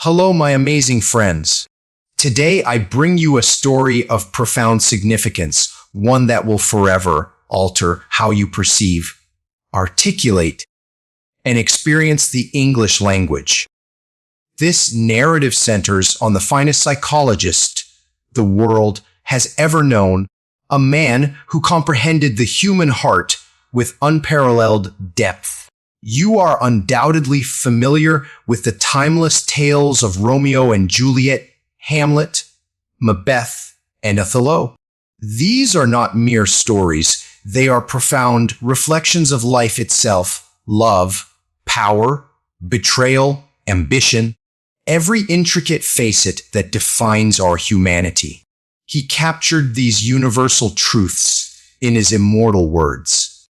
Hello, my amazing friends. Today, I bring you a story of profound significance, one that will forever alter how you perceive, articulate, and experience the English language. This narrative centers on the finest psychologist the world has ever known, a man who comprehended the human heart with unparalleled depth. You are undoubtedly familiar with the timeless tales of Romeo and Juliet, Hamlet, Macbeth, and Othello. These are not mere stories. They are profound reflections of life itself, love, power, betrayal, ambition, every intricate facet that defines our humanity. He captured these universal truths in his immortal words.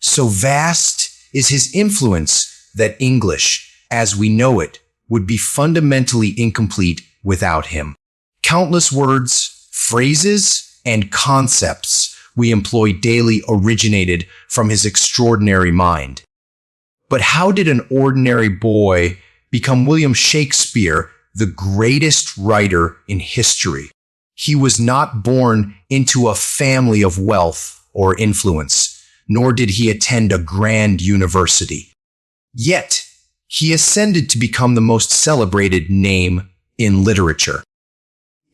So vast is his influence that English, as we know it, would be fundamentally incomplete without him. Countless words, phrases, and concepts we employ daily originated from his extraordinary mind. But how did an ordinary boy become William Shakespeare, the greatest writer in history? He was not born into a family of wealth or influence, nor did he attend a grand university. Yet, he ascended to become the most celebrated name in literature.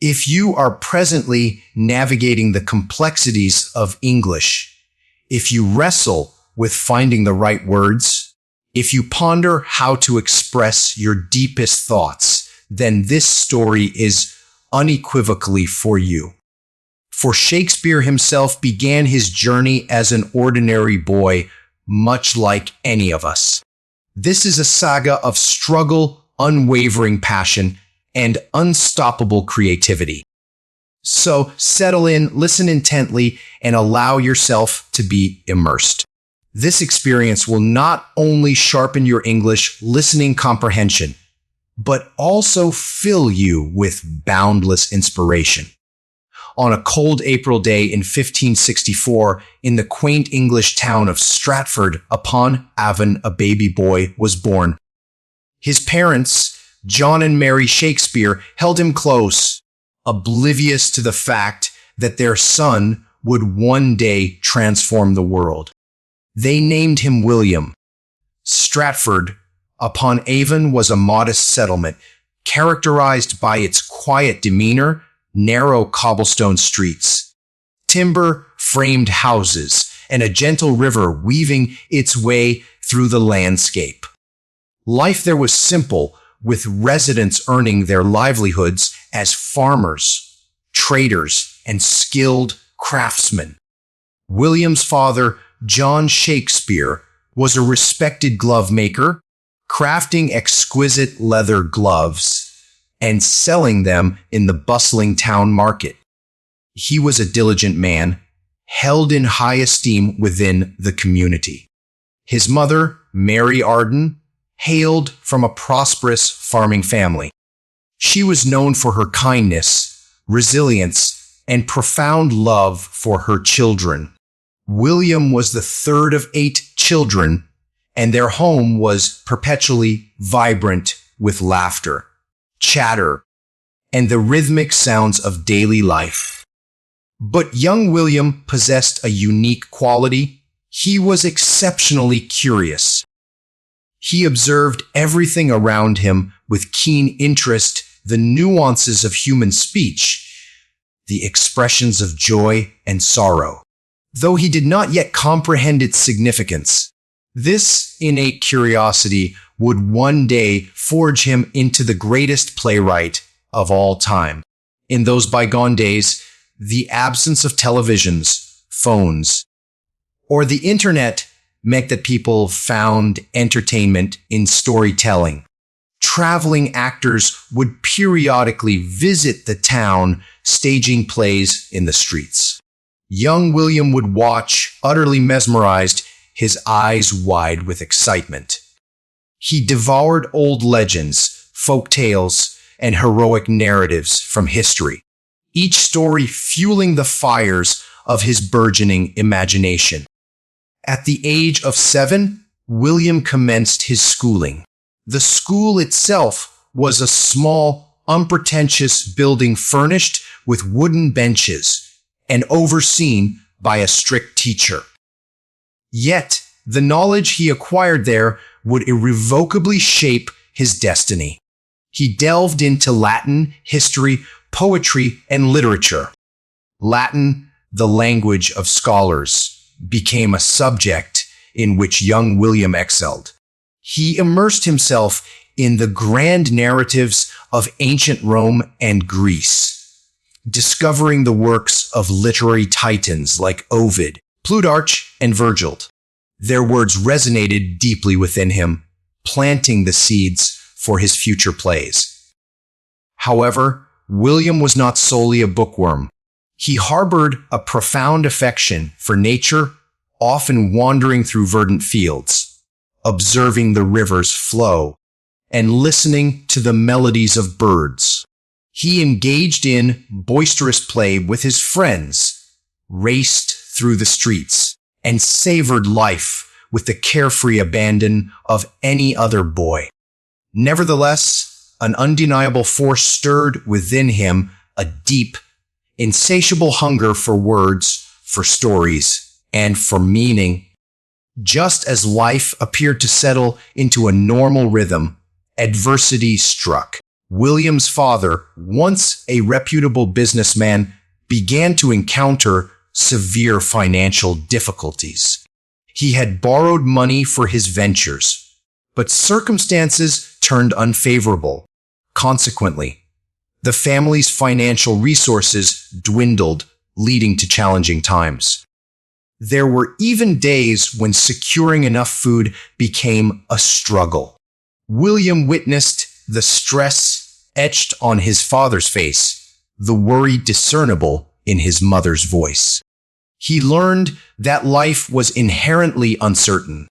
If you are presently navigating the complexities of English, if you wrestle with finding the right words, if you ponder how to express your deepest thoughts, then this story is unequivocally for you. For Shakespeare himself began his journey as an ordinary boy, much like any of us. This is a saga of struggle, unwavering passion, and unstoppable creativity. So settle in, listen intently, and allow yourself to be immersed. This experience will not only sharpen your English listening comprehension, but also fill you with boundless inspiration. On a cold April day in 1564, in the quaint English town of Stratford-upon-Avon, a baby boy was born. His parents, John and Mary Shakespeare, held him close, oblivious to the fact that their son would one day transform the world. They named him William. Stratford-upon-Avon was a modest settlement, characterized by its quiet demeanor, narrow cobblestone streets, timber-framed houses, and a gentle river weaving its way through the landscape. Life there was simple, with residents earning their livelihoods as farmers, traders, and skilled craftsmen. William's father, John Shakespeare, was a respected glove maker, crafting exquisite leather gloves and selling them in the bustling town market. He was a diligent man, held in high esteem within the community. His mother, Mary Arden, hailed from a prosperous farming family. She was known for her kindness, resilience, and profound love for her children. William was the third of 8 children, and their home was perpetually vibrant with laughter, chatter, and the rhythmic sounds of daily life. But young William possessed a unique quality. He was exceptionally curious. He observed everything around him with keen interest, the nuances of human speech, the expressions of joy and sorrow. Though he did not yet comprehend its significance, this innate curiosity would one day forge him into the greatest playwright of all time. In those bygone days, the absence of televisions, phones, or the internet meant that people found entertainment in storytelling. Traveling actors would periodically visit the town, staging plays in the streets. Young William would watch, utterly mesmerized, his eyes wide with excitement. He devoured old legends, folk tales, and heroic narratives from history, each story fueling the fires of his burgeoning imagination. At the age of 7, William commenced his schooling. The school itself was a small, unpretentious building furnished with wooden benches and overseen by a strict teacher. Yet, the knowledge he acquired there would irrevocably shape his destiny. He delved into Latin, history, poetry, and literature. Latin, the language of scholars, became a subject in which young William excelled. He immersed himself in the grand narratives of ancient Rome and Greece, discovering the works of literary titans like Ovid, Plutarch, and Virgil. Their words resonated deeply within him, planting the seeds for his future plays. However, William was not solely a bookworm. He harbored a profound affection for nature, often wandering through verdant fields, observing the rivers flow, and listening to the melodies of birds. He engaged in boisterous play with his friends, raced through the streets, and savored life with the carefree abandon of any other boy. Nevertheless, an undeniable force stirred within him a deep, insatiable hunger for words, for stories, and for meaning. Just as life appeared to settle into a normal rhythm, adversity struck. William's father, once a reputable businessman, began to encounter severe financial difficulties. He had borrowed money for his ventures, but circumstances turned unfavorable. Consequently, the family's financial resources dwindled, leading to challenging times. There were even days when securing enough food became a struggle. William witnessed the stress etched on his father's face, the worry discernible in his mother's voice. He learned that life was inherently uncertain.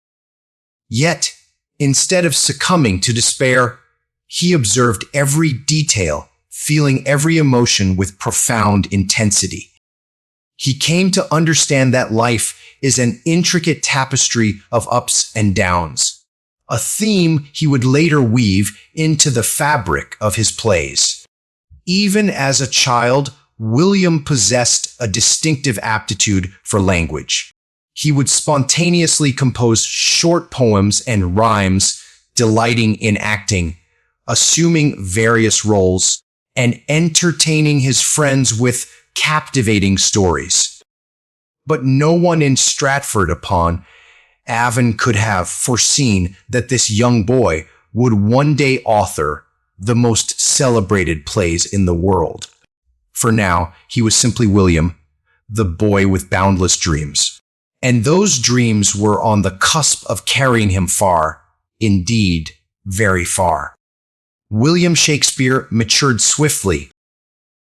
Yet, instead of succumbing to despair, he observed every detail, feeling every emotion with profound intensity. He came to understand that life is an intricate tapestry of ups and downs, a theme he would later weave into the fabric of his plays. Even as a child, William possessed a distinctive aptitude for language. He would spontaneously compose short poems and rhymes, delighting in acting, assuming various roles, and entertaining his friends with captivating stories. But no one in Stratford-upon-Avon could have foreseen that this young boy would one day author the most celebrated plays in the world. For now, he was simply William, the boy with boundless dreams. And those dreams were on the cusp of carrying him far, indeed, very far. William Shakespeare matured swiftly.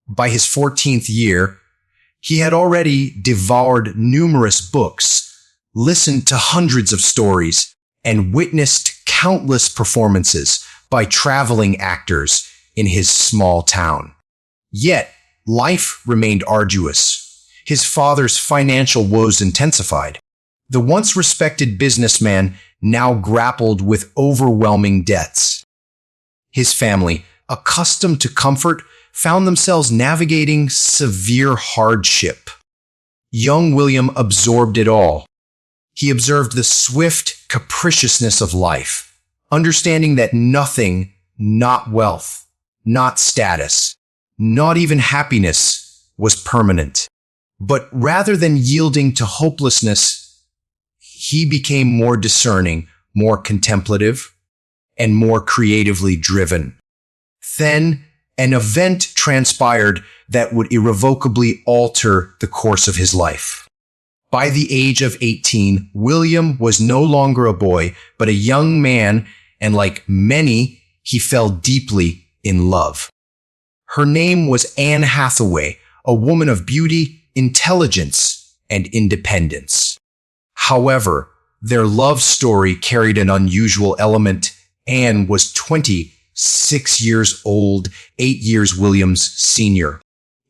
By his 14th year, he had already devoured numerous books, listened to hundreds of stories, and witnessed countless performances by traveling actors in his small town. Yet, life remained arduous. His father's financial woes intensified. The once respected businessman now grappled with overwhelming debts. His family, accustomed to comfort, found themselves navigating severe hardship. Young William absorbed it all. He observed the swift capriciousness of life, understanding that nothing, not wealth, not status, not even happiness, was permanent. But rather than yielding to hopelessness, he became more discerning, more contemplative, and more creatively driven. Then, an event transpired that would irrevocably alter the course of his life. By the age of 18, William was no longer a boy, but a young man, and like many, he fell deeply in love. Her name was Anne Hathaway, a woman of beauty, intelligence, and independence. However, their love story carried an unusual element. Anne was 26 years old, 8 years William's senior.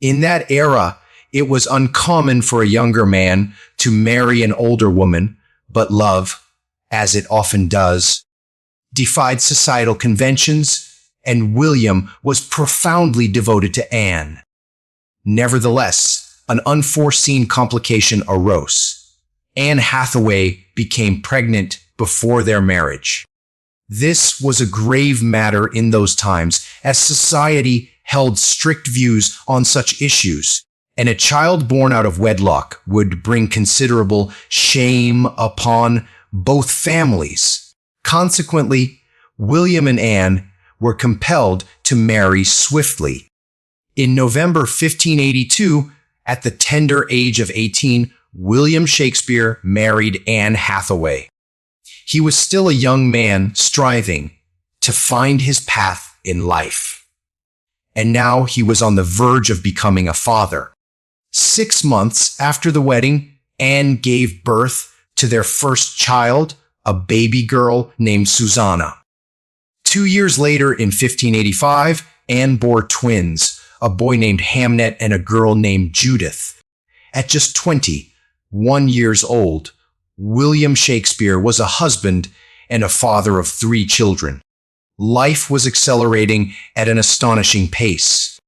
In that era, it was uncommon for a younger man to marry an older woman, but love, as it often does, defied societal conventions and William was profoundly devoted to Anne. Nevertheless, an unforeseen complication arose. Anne Hathaway became pregnant before their marriage. This was a grave matter in those times, as society held strict views on such issues, and a child born out of wedlock would bring considerable shame upon both families. Consequently, William and Anne were compelled to marry swiftly. In November 1582, at the tender age of 18, William Shakespeare married Anne Hathaway. He was still a young man striving to find his path in life. And now he was on the verge of becoming a father. 6 months after the wedding, Anne gave birth to their first child, a baby girl named Susanna. 2 years later, in 1585, Anne bore twins, a boy named Hamnet and a girl named Judith. At just 21 years old, William Shakespeare was a husband and a father of 3 children. Life was accelerating at an astonishing pace.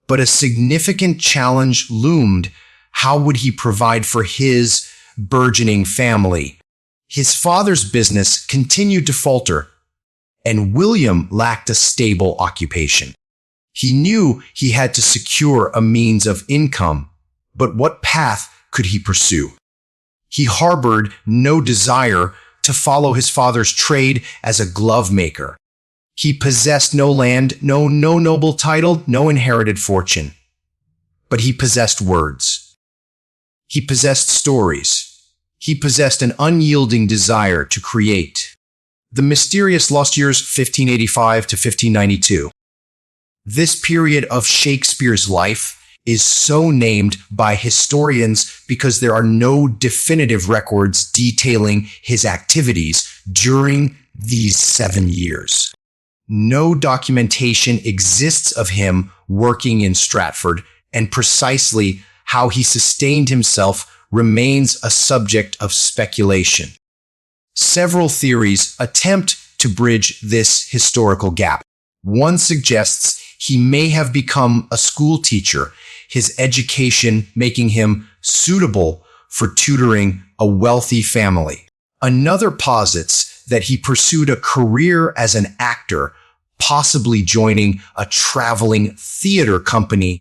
But a significant challenge loomed. How would he provide for his burgeoning family? His father's business continued to falter, and William lacked a stable occupation. He knew he had to secure a means of income, but what path could he pursue? He harbored no desire to follow his father's trade as a glove maker. He possessed no land, no noble title, no inherited fortune. But he possessed words. He possessed stories. He possessed an unyielding desire to create. The mysterious lost years, 1585 to 1592. This period of Shakespeare's life is so named by historians because there are no definitive records detailing his activities during these 7 years. No documentation exists of him working in Stratford, and precisely how he sustained himself remains a subject of speculation. Several theories attempt to bridge this historical gap. One suggests he may have become a school teacher, his education making him suitable for tutoring a wealthy family. Another posits that he pursued a career as an actor, possibly joining a traveling theater company,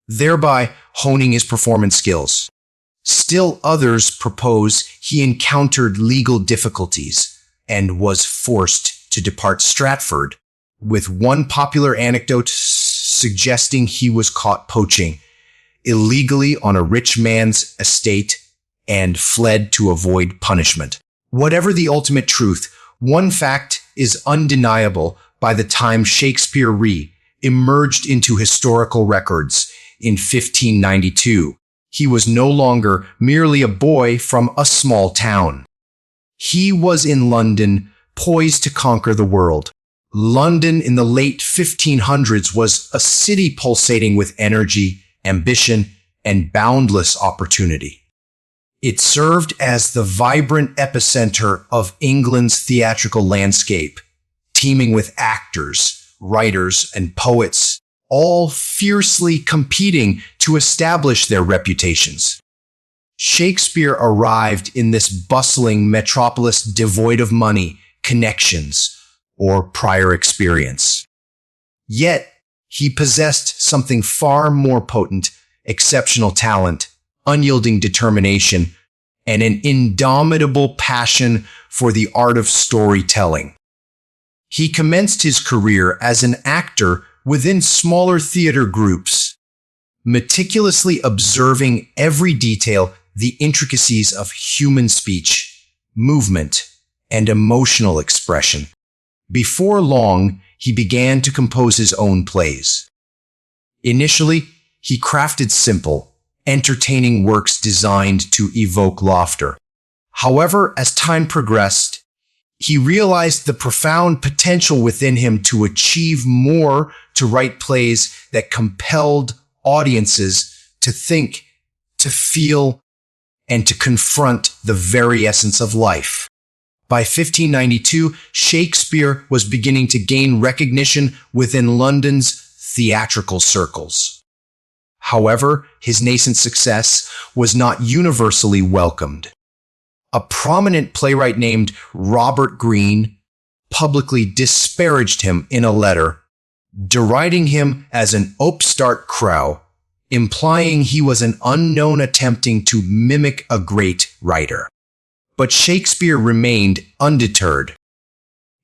thereby honing his performance skills. Still others propose he encountered legal difficulties and was forced to depart Stratford, with one popular anecdote suggesting he was caught poaching illegally on a rich man's estate and fled to avoid punishment. Whatever the ultimate truth, one fact is undeniable. By the time Shakespeare re-emerged into historical records in 1592, he was no longer merely a boy from a small town. He was in London, poised to conquer the world. London in the late 1500s was a city pulsating with energy, ambition, and boundless opportunity. It served as the vibrant epicenter of England's theatrical landscape, teeming with actors, writers, and poets, all fiercely competing to establish their reputations. Shakespeare arrived in this bustling metropolis devoid of money, connections, or prior experience. Yet, he possessed something far more potent: exceptional talent, unyielding determination, and an indomitable passion for the art of storytelling. He commenced his career as an actor within smaller theater groups, meticulously observing every detail, the intricacies of human speech, movement, and emotional expression. Before long, he began to compose his own plays. Initially, he crafted simple, entertaining works designed to evoke laughter. However, as time progressed, he realized the profound potential within him to achieve more, to write plays that compelled audiences to think, to feel, and to confront the very essence of life. By 1592, Shakespeare was beginning to gain recognition within London's theatrical circles. However, his nascent success was not universally welcomed. A prominent playwright named Robert Greene publicly disparaged him in a letter, deriding him as an upstart crow, implying he was an unknown attempting to mimic a great writer. But Shakespeare remained undeterred.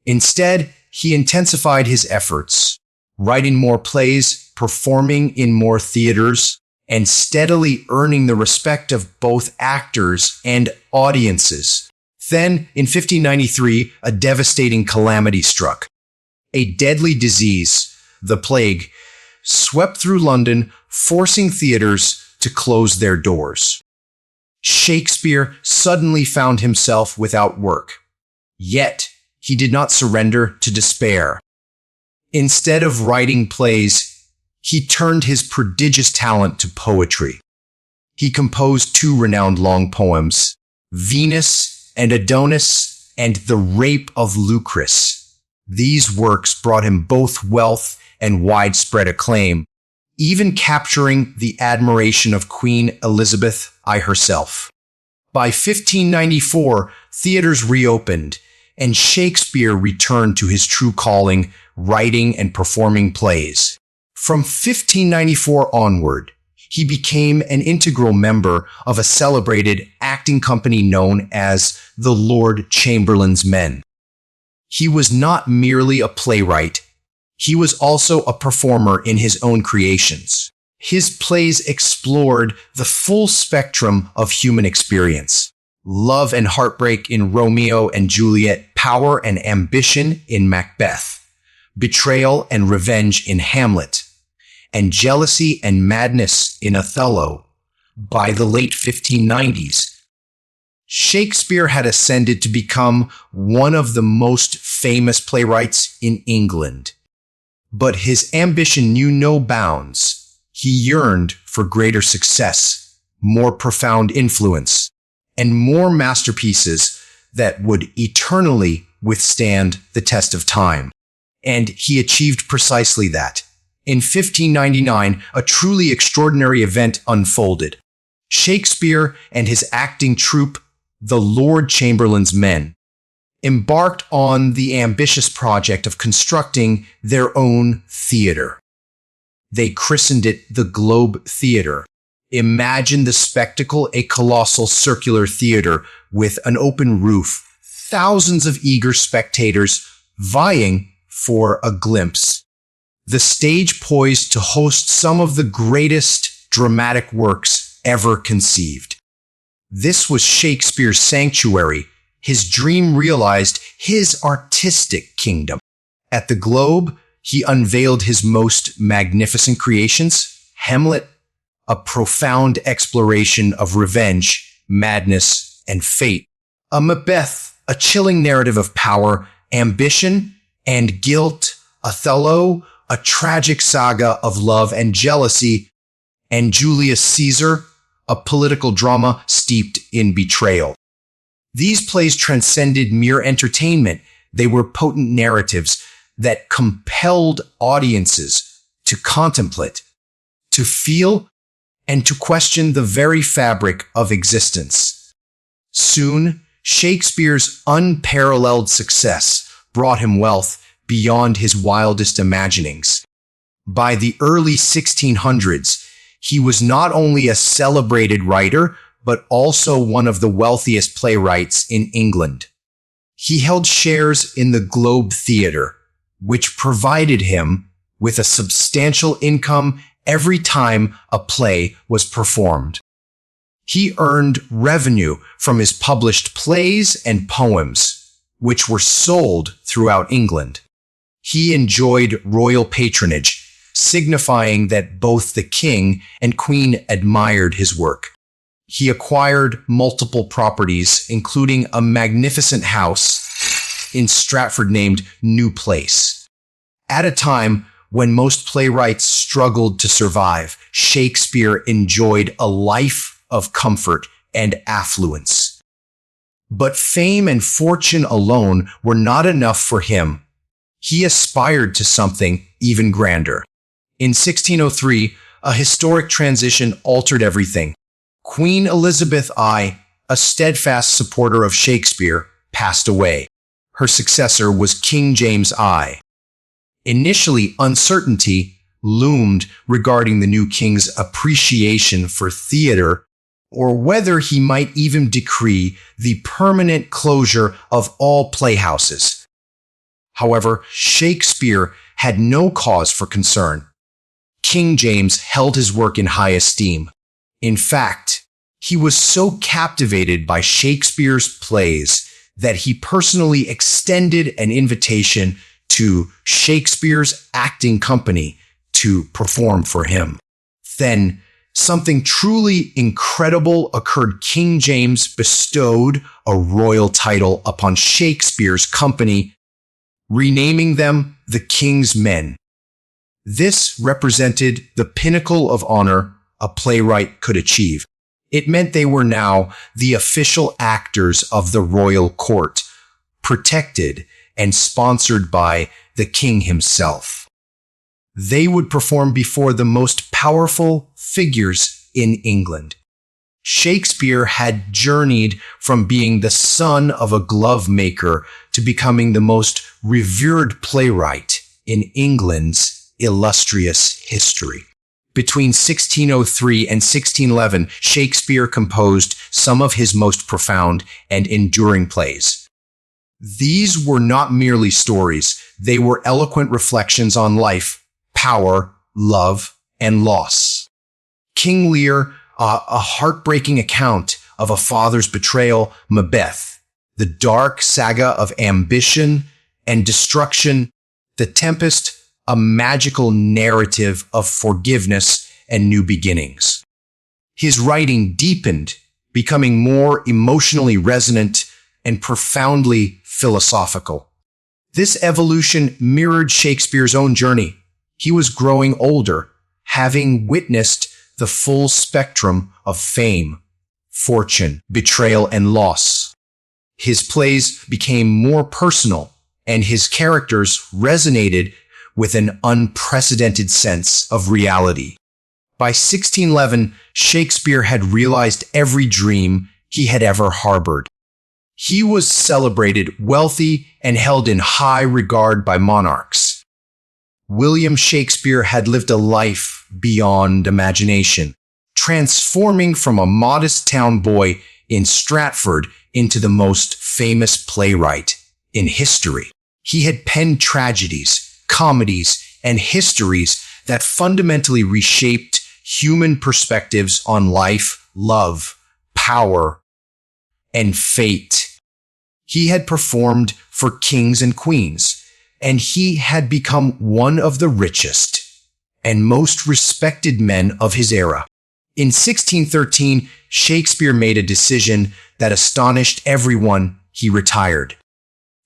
Instead, he intensified his efforts, writing more plays, performing in more theaters, and steadily earning the respect of both actors and audiences. Then, in 1593, a devastating calamity struck. A deadly disease, the plague, swept through London, forcing theaters to close their doors. Shakespeare suddenly found himself without work. Yet, he did not surrender to despair. Instead of writing plays, he turned his prodigious talent to poetry. He composed two renowned long poems, Venus and Adonis and The Rape of Lucrece. These works brought him both wealth and widespread acclaim, even capturing the admiration of Queen Elizabeth I herself. By 1594, theaters reopened, and Shakespeare returned to his true calling, writing and performing plays. From 1594 onward, he became an integral member of a celebrated acting company known as the Lord Chamberlain's Men. He was not merely a playwright, he was also a performer in his own creations. His plays explored the full spectrum of human experience. Love and heartbreak in Romeo and Juliet, power and ambition in Macbeth, betrayal and revenge in Hamlet, and jealousy and madness in Othello. By the late 1590s, Shakespeare had ascended to become one of the most famous playwrights in England. But his ambition knew no bounds. He yearned for greater success, more profound influence, and more masterpieces that would eternally withstand the test of time. And he achieved precisely that. In 1599, a truly extraordinary event unfolded. Shakespeare and his acting troupe, the Lord Chamberlain's Men, embarked on the ambitious project of constructing their own theater. They christened it the Globe Theater. Imagine the spectacle: a colossal circular theater with an open roof, thousands of eager spectators vying for a glimpse. The stage poised to host some of the greatest dramatic works ever conceived. This was Shakespeare's sanctuary, his dream realized, his artistic kingdom. At the Globe, he unveiled his most magnificent creations: Hamlet, a profound exploration of revenge, madness, and fate; a Macbeth, a chilling narrative of power, ambition, and guilt; Othello, a tragic saga of love and jealousy; and Julius Caesar, a political drama steeped in betrayal. These plays transcended mere entertainment. They were potent narratives that compelled audiences to contemplate, to feel, and to question the very fabric of existence. Soon, Shakespeare's unparalleled success brought him wealth beyond his wildest imaginings. By the early 1600s, he was not only a celebrated writer, but also one of the wealthiest playwrights in England. He held shares in the Globe Theatre, which provided him with a substantial income every time a play was performed. He earned revenue from his published plays and poems, which were sold throughout England. He enjoyed royal patronage, signifying that both the king and queen admired his work. He acquired multiple properties, including a magnificent house in Stratford named New Place. At a time when most playwrights struggled to survive, Shakespeare enjoyed a life of comfort and affluence. But fame and fortune alone were not enough for him. He aspired to something even grander. In 1603, a historic transition altered everything. Queen Elizabeth I, a steadfast supporter of Shakespeare, passed away. Her successor was King James I. Initially, uncertainty loomed regarding the new king's appreciation for theater, or whether he might even decree the permanent closure of all playhouses. However, Shakespeare had no cause for concern. King James held his work in high esteem. In fact, he was so captivated by Shakespeare's plays that he personally extended an invitation to Shakespeare's acting company to perform for him. Then, something truly incredible occurred. King James bestowed a royal title upon Shakespeare's company, renaming them the King's Men. This represented the pinnacle of honor a playwright could achieve. It meant they were now the official actors of the royal court, protected and sponsored by the king himself. They would perform before the most powerful figures in England. Shakespeare had journeyed from being the son of a glove maker to becoming the most revered playwright in England's illustrious history. Between 1603 and 1611, Shakespeare composed some of his most profound and enduring plays. These were not merely stories, they were eloquent reflections on life, power, love, and loss. King Lear, a heartbreaking account of a father's betrayal, Macbeth, the dark saga of ambition and destruction, The Tempest, a magical narrative of forgiveness and new beginnings. His writing deepened, becoming more emotionally resonant and profoundly philosophical. This evolution mirrored Shakespeare's own journey. He was growing older, having witnessed the full spectrum of fame, fortune, betrayal, and loss. His plays became more personal, and his characters resonated with an unprecedented sense of reality. By 1611, Shakespeare had realized every dream he had ever harbored. He was celebrated, wealthy, and held in high regard by monarchs. William Shakespeare had lived a life beyond imagination, transforming from a modest town boy in Stratford into the most famous playwright in history. He had penned tragedies, comedies, and histories that fundamentally reshaped human perspectives on life, love, power, and fate. He had performed for kings and queens, and he had become one of the richest and most respected men of his era. In 1613, Shakespeare made a decision that astonished everyone. He retired.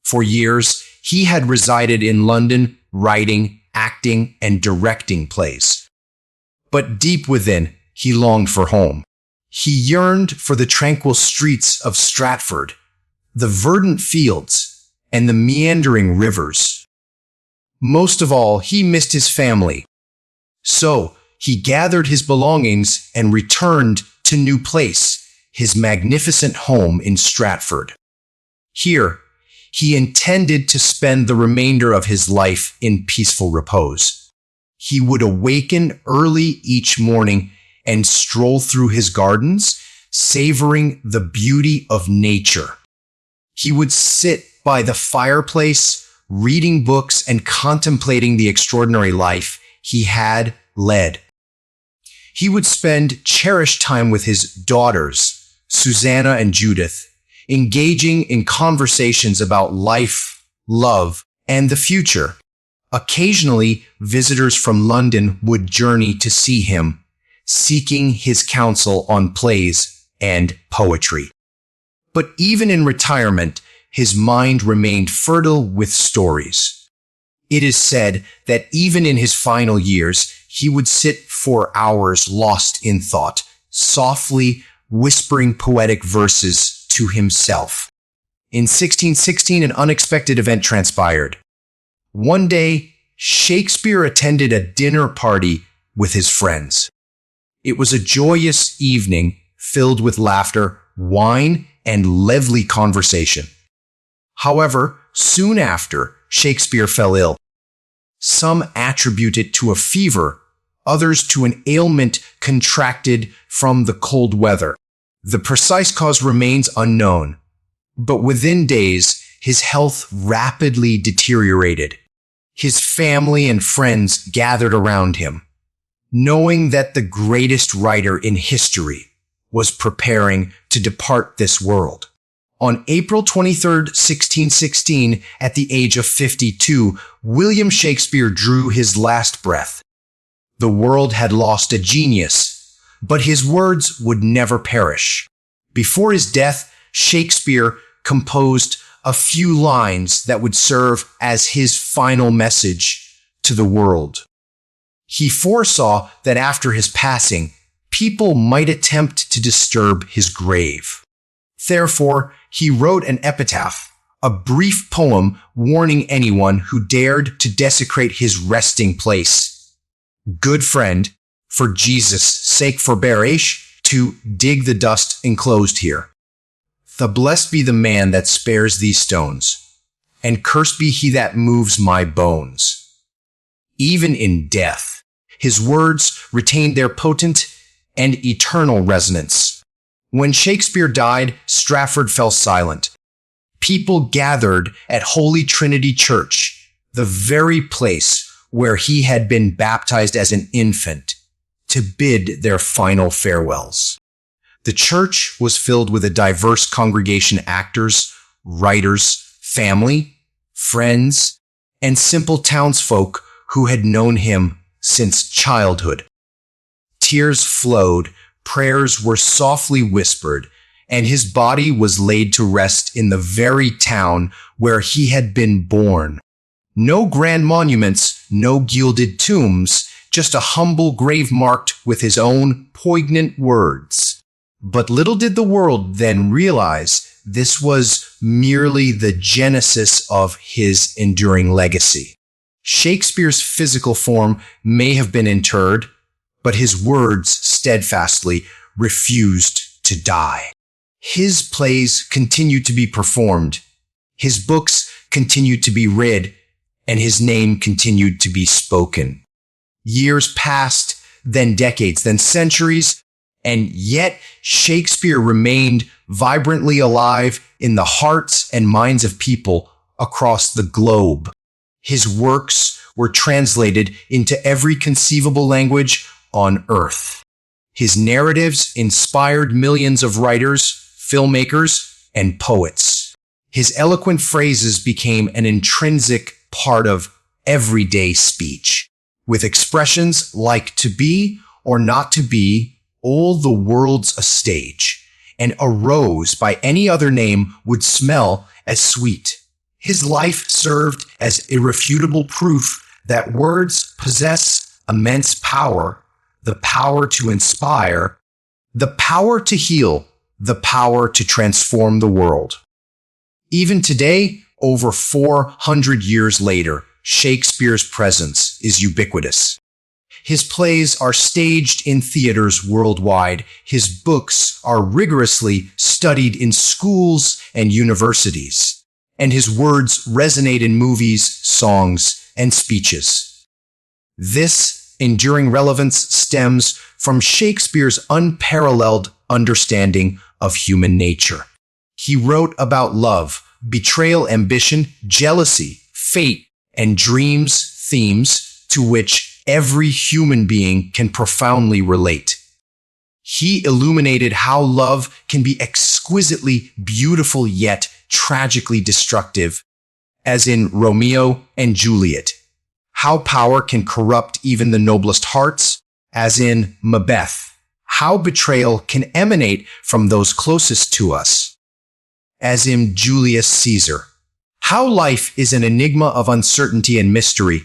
For years, he had resided in London, writing, acting, and directing plays. But deep within, he longed for home. He yearned for the tranquil streets of Stratford, the verdant fields, and the meandering rivers. Most of all, he missed his family. So, he gathered his belongings and returned to New Place, his magnificent home in Stratford. Here, he intended to spend the remainder of his life in peaceful repose. He would awaken early each morning and stroll through his gardens, savoring the beauty of nature. He would sit by the fireplace, reading books and contemplating the extraordinary life he had led. He would spend cherished time with his daughters, Susanna and Judith, engaging in conversations about life, love, and the future. Occasionally, visitors from London would journey to see him, seeking his counsel on plays and poetry. But even in retirement, his mind remained fertile with stories. It is said that even in his final years, he would sit for hours lost in thought, softly whispering poetic verses to himself. In 1616, an unexpected event transpired. One day, Shakespeare attended a dinner party with his friends. It was a joyous evening filled with laughter, wine, and lively conversation. However, soon after, Shakespeare fell ill. Some attribute it to a fever, others to an ailment contracted from the cold weather. The precise cause remains unknown, but within days, his health rapidly deteriorated. His family and friends gathered around him, knowing that the greatest writer in history was preparing to depart this world. On April 23, 1616, at the age of 52, William Shakespeare drew his last breath. The world had lost a genius, but his words would never perish. Before his death, Shakespeare composed a few lines that would serve as his final message to the world. He foresaw that after his passing, people might attempt to disturb his grave. Therefore, he wrote an epitaph, a brief poem warning anyone who dared to desecrate his resting place. Good friend, for Jesus' sake forbear to dig the dust enclosed here. The blessed be the man that spares these stones, and cursed be he that moves my bones. Even in death, his words retained their potent and eternal resonance. When Shakespeare died, Stratford fell silent. People gathered at Holy Trinity Church, the very place where he had been baptized as an infant, to bid their final farewells. The church was filled with a diverse congregation of actors, writers, family, friends, and simple townsfolk who had known him since childhood. Tears flowed, prayers were softly whispered, and his body was laid to rest in the very town where he had been born. No grand monuments, no gilded tombs, just a humble grave marked with his own poignant words. But little did the world then realize this was merely the genesis of his enduring legacy. Shakespeare's physical form may have been interred, but his words steadfastly refused to die. His plays continued to be performed, his books continued to be read, and his name continued to be spoken. Years passed, then decades, then centuries, and yet Shakespeare remained vibrantly alive in the hearts and minds of people across the globe. His works were translated into every conceivable language on earth. His narratives inspired millions of writers, filmmakers, and poets. His eloquent phrases became an intrinsic part of everyday speech, with expressions like to be or not to be, all the world's a stage, and a rose by any other name would smell as sweet. His life served as irrefutable proof that words possess immense power, the power to inspire, the power to heal, the power to transform the world. Even today, over 400 years later, Shakespeare's presence is ubiquitous. His plays are staged in theaters worldwide. His books are rigorously studied in schools and universities, and his words resonate in movies, songs, and speeches. This enduring relevance stems from Shakespeare's unparalleled understanding of human nature. He wrote about love, betrayal, ambition, jealousy, fate, and dreams, themes to which every human being can profoundly relate. He illuminated how love can be exquisitely beautiful yet tragically destructive, as in Romeo and Juliet. How power can corrupt even the noblest hearts, as in Macbeth. How betrayal can emanate from those closest to us, as in Julius Caesar. How life is an enigma of uncertainty and mystery,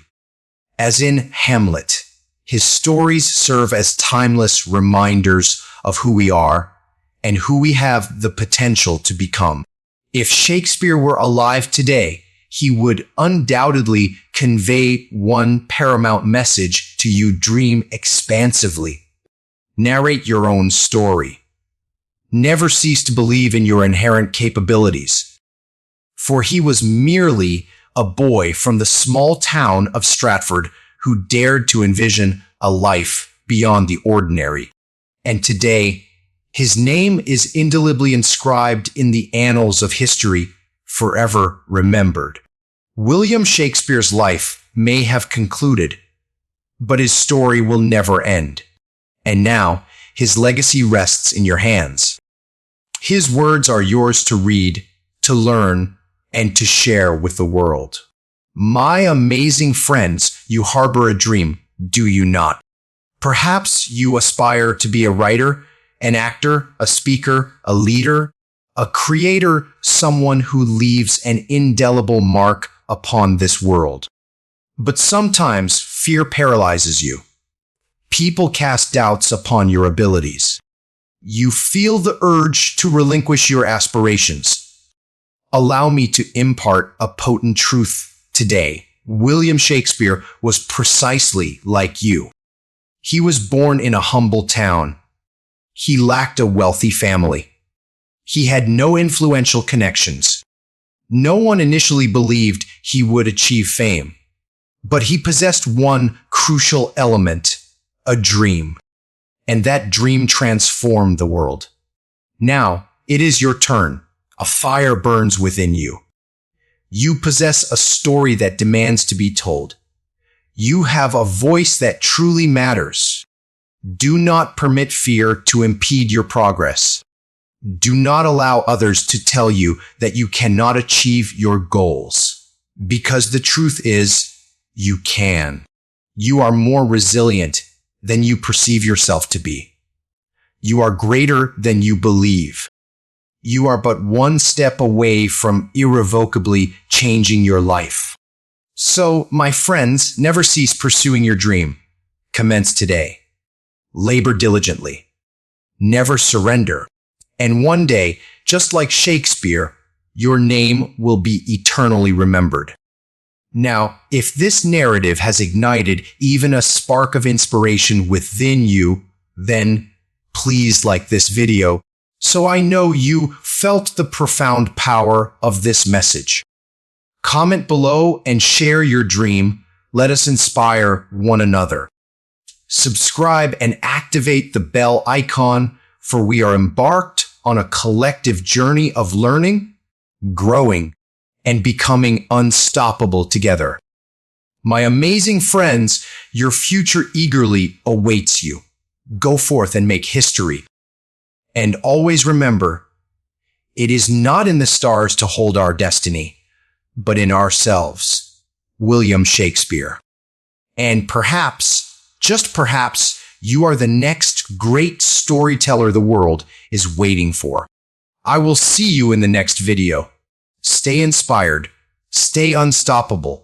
as in Hamlet. His stories serve as timeless reminders of who we are and who we have the potential to become. If Shakespeare were alive today, he would undoubtedly convey one paramount message to you: dream expansively. Narrate your own story. Never cease to believe in your inherent capabilities. For he was merely a boy from the small town of Stratford who dared to envision a life beyond the ordinary. And today, his name is indelibly inscribed in the annals of history, forever remembered. William Shakespeare's life may have concluded, but his story will never end. And now, his legacy rests in your hands. His words are yours to read, to learn, and to share with the world. My amazing friends, you harbor a dream, do you not? Perhaps you aspire to be a writer, an actor, a speaker, a leader, a creator, someone who leaves an indelible mark upon this world. But sometimes fear paralyzes you. People cast doubts upon your abilities. You feel the urge to relinquish your aspirations. Allow me to impart a potent truth today. William Shakespeare was precisely like you. He was born in a humble town. He lacked a wealthy family. He had no influential connections. No one initially believed he would achieve fame. But he possessed one crucial element: a dream. And that dream transformed the world. Now, it is your turn. A fire burns within you. You possess a story that demands to be told. You have a voice that truly matters. Do not permit fear to impede your progress. Do not allow others to tell you that you cannot achieve your goals. Because the truth is, you can. You are more resilient than you perceive yourself to be. You are greater than you believe. You are but one step away from irrevocably changing your life. So, my friends, never cease pursuing your dream. Commence today. Labor diligently. Never surrender. And one day, just like Shakespeare, your name will be eternally remembered. Now, if this narrative has ignited even a spark of inspiration within you, then please like this video so I know you felt the profound power of this message. Comment below and share your dream. Let us inspire one another. Subscribe and activate the bell icon, for we are embarked on a collective journey of learning, growing, and becoming unstoppable together. My amazing friends, your future eagerly awaits you. Go forth and make history. And always remember, it is not in the stars to hold our destiny, but in ourselves. William Shakespeare. And perhaps, just perhaps, you are the next great storyteller the world is waiting for. I will see you in the next video. Stay inspired, stay unstoppable,